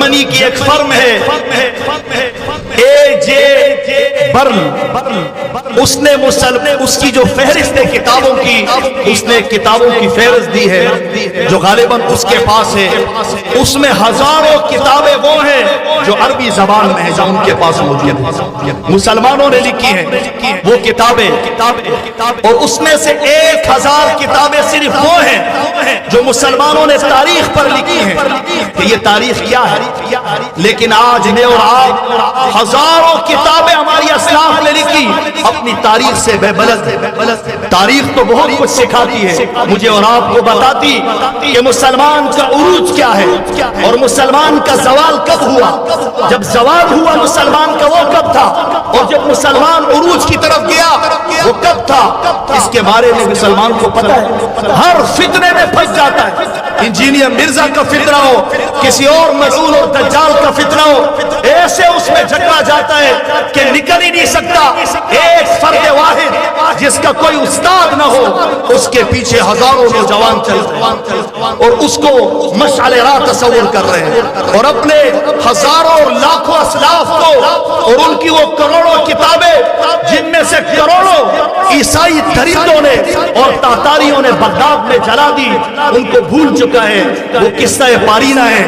جرمنی کی ایک فرم ہے اے جے برل، اس نے اس کی جو فہرست ہے کتابوں کی، اس نے کتابوں کی فہرست دی ہے جو غالباً اس کے پاس ہے. اس میں ہزاروں کتابیں وہ ہیں جو عربی زبان میں ہیں جو ان کے پاس موجود ہیں، مسلمانوں نے لکھی ہیں وہ کتابیں. اور اس میں سے 1000 کتابیں صرف وہ ہیں جو مسلمانوں نے تاریخ پر لکھی ہیں کہ یہ تاریخ کیا ہے. لیکن آج میں اور آپ ہزاروں کتابیں ہماری اسلاف نے لکھی اپنی تاریخ سے بے بلد ہے. تاریخ تو بہت کچھ سکھاتی ہے مجھے اور آپ کو، بتاتی کہ مسلمان کا عروج کیا ہے اور مسلمان کا زوال کب ہوا. جب زوال ہوا مسلمان کا وہ کب تھا، اور جب مسلمان عروج کی طرف گیا وہ کب تھا. اس کے بارے میں مسلمان کو پتہ ہے. ہر فتنے میں پھنس جاتا ہے. انجینئر مرزا کا فتنہ ہو، کسی اور ملعون اور دجال کا فتنہ ہو، ایسے اس میں جھگڑا جاتا ہے کہ نکل ہی نہیں سکتا. ایک فرد واحد جس کا کوئی استاد نہ ہو، اس کے پیچھے ہزاروں نوجوان چلتے ہیں اور اس کو مشعل راہ تصور کر رہے ہیں، اور اپنے ہزاروں اور لاکھوں اسلاف کو اور ان کی وہ کروڑوں کتابیں جن میں سے کروڑوں عیسائی درندوں نے اور تاتاریوں نے بغداد میں جلا دی، ان کو بھول چکا ہے. وہ قصہ پارینہ ہے.